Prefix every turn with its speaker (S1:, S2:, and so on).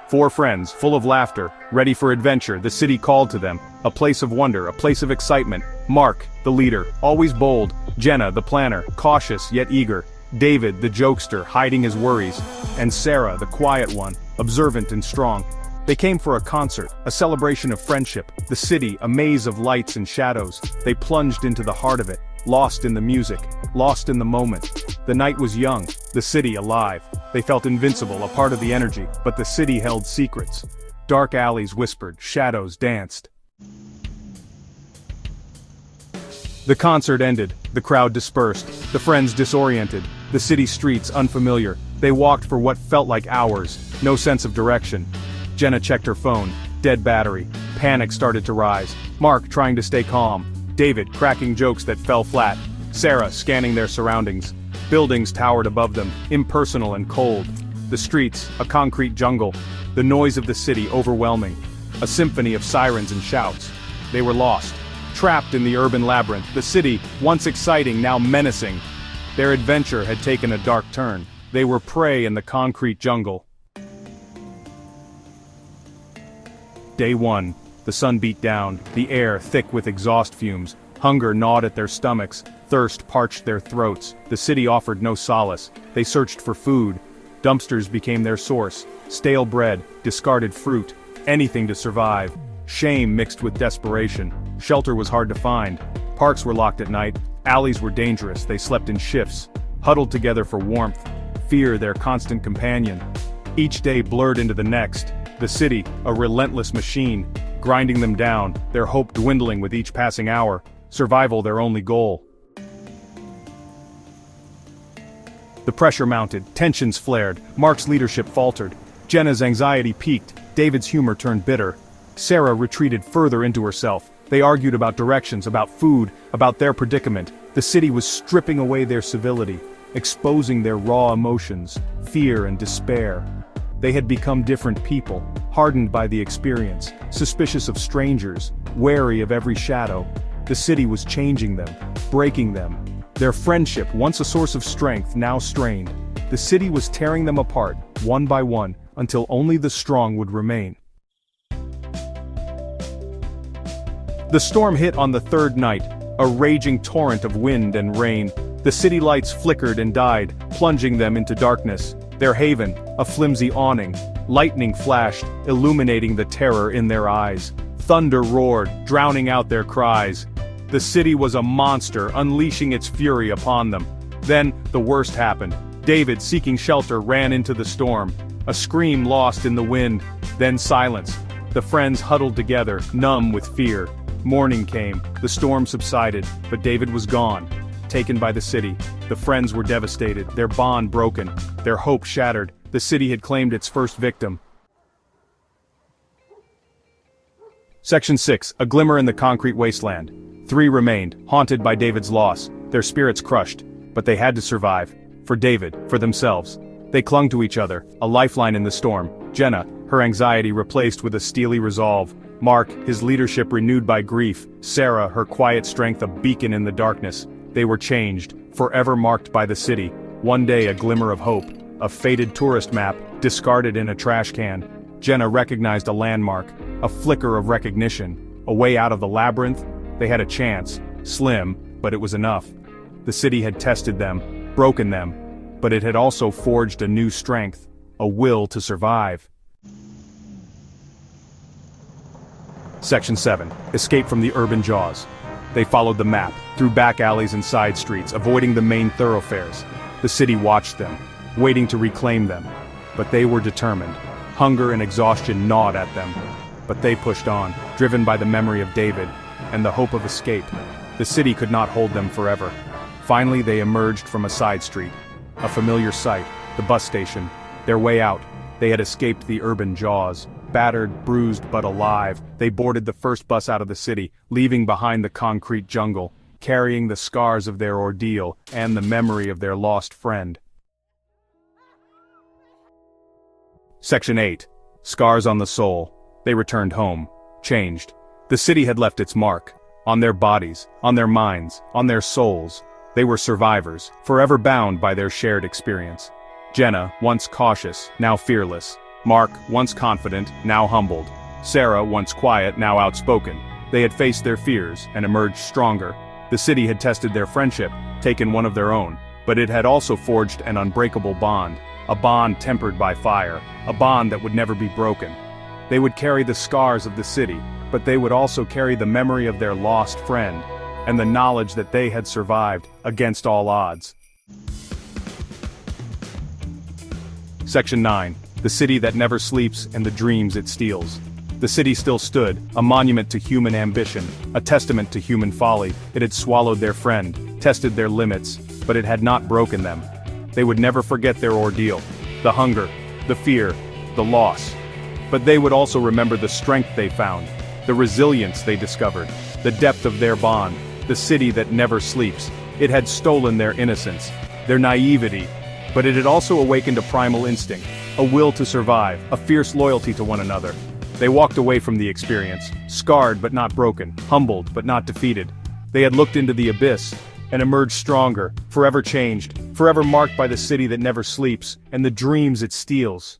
S1: Four friends, full of laughter, ready for adventure, the city called to them. A place of wonder, a place of excitement. Mark, the leader, always bold. Jenna, the planner, cautious yet eager. David, the jokester, hiding his worries. And Sarah, the quiet one, observant and strong. They came for a concert, a celebration of friendship. The city, a maze of lights and shadows. They plunged into the heart of it, lost in the music, lost in the moment. The night was young, the city alive. They felt invincible, a part of the energy, but the city held secrets. Dark alleys whispered, shadows danced. The concert ended, the crowd dispersed, the friends disoriented, the city streets unfamiliar. They walked for what felt like hours, no sense of direction. Jenna checked her phone, dead battery. Panic started to rise. Mark trying to stay calm. David cracking jokes that fell flat. Sarah scanning their surroundings. Buildings towered above them, impersonal and cold. The streets, a concrete jungle. The noise of the city overwhelming. A symphony of sirens and shouts. They were lost. Trapped in the urban labyrinth, the city, once exciting, now menacing. Their adventure had taken a dark turn. They were prey in the concrete jungle. Day 1. The sun beat down, the air thick with exhaust fumes. Hunger gnawed at their stomachs, thirst parched their throats. The city offered no solace. They searched for food. Dumpsters became their source. Stale bread, discarded fruit, anything to survive. Shame mixed with desperation. Shelter was hard to find. Parks were locked at night. Alleys were dangerous. They slept in shifts, huddled together for warmth. Fear their constant companion. Each day blurred into the next. The city, a relentless machine, grinding them down, their hope dwindling with each passing hour. Survival their only goal. The pressure mounted, tensions flared, Mark's leadership faltered. Jenna's anxiety peaked, David's humor turned bitter. Sarah retreated further into herself. They argued about directions, about food, about their predicament. The city was stripping away their civility, exposing their raw emotions, fear and despair. They had become different people, hardened by the experience, suspicious of strangers, wary of every shadow. The city was changing them, breaking them. Their friendship, once a source of strength, now strained. The city was tearing them apart, one by one, until only the strong would remain. The storm hit on the third night, a raging torrent of wind and rain. The city lights flickered and died, plunging them into darkness. Their haven, a flimsy awning. Lightning flashed, illuminating the terror in their eyes. Thunder roared, drowning out their cries. The city was a monster, unleashing its fury upon them. Then, the worst happened. David, seeking shelter, ran into the storm. A scream lost in the wind, then silence. The friends huddled together, numb with fear. Morning came, the storm subsided, but David was gone. Taken by the city. The friends were devastated, their bond broken, their hope shattered. The city had claimed its first victim. Section 6, a glimmer in the concrete wasteland. 3 remained, haunted by David's loss, their spirits crushed. But they had to survive. For David, for themselves. They clung to each other, a lifeline in the storm. Jenna, her anxiety replaced with a steely resolve. Mark, his leadership renewed by grief. Sarah, her quiet strength a beacon in the darkness. They were changed, forever marked by the city. One day a glimmer of hope. A faded tourist map, discarded in a trash can. Jenna recognized a landmark, a flicker of recognition. A way out of the labyrinth. They had a chance, slim, but it was enough. The city had tested them, broken them, but it had also forged a new strength, a will to survive. Section 7, escape from the urban jaws. They followed the map, through back alleys and side streets, avoiding the main thoroughfares. The city watched them, waiting to reclaim them. But they were determined. Hunger and exhaustion gnawed at them. But they pushed on, driven by the memory of David, and the hope of escape. The city could not hold them forever. Finally they emerged from a side street. A familiar sight, the bus station. Their way out, they had escaped the urban jaws. Battered, bruised, but alive, they boarded the first bus out of the city, leaving behind the concrete jungle, carrying the scars of their ordeal and the memory of their lost friend. Section 8. Scars on the soul. They returned home, changed. The city had left its mark. On their bodies, on their minds, on their souls. They were survivors, forever bound by their shared experience. Jenna, once cautious, now fearless. Mark, once confident, now humbled. Sarah, once quiet, now outspoken. They had faced their fears and emerged stronger. The city had tested their friendship, taken one of their own, but it had also forged an unbreakable bond, a bond tempered by fire, a bond that would never be broken. They would carry the scars of the city, but they would also carry the memory of their lost friend, and the knowledge that they had survived against all odds. Section 9. The city that never sleeps and the dreams it steals. The city still stood, a monument to human ambition, a testament to human folly. It had swallowed their friend, tested their limits, but it had not broken them. They would never forget their ordeal, the hunger, the fear, the loss. But they would also remember the strength they found, the resilience they discovered, the depth of their bond, the city that never sleeps. It had stolen their innocence, their naivety, but it had also awakened a primal instinct, a will to survive, a fierce loyalty to one another. They walked away from the experience, scarred but not broken, humbled but not defeated. They had looked into the abyss, and emerged stronger, forever changed, forever marked by the city that never sleeps, and the dreams it steals.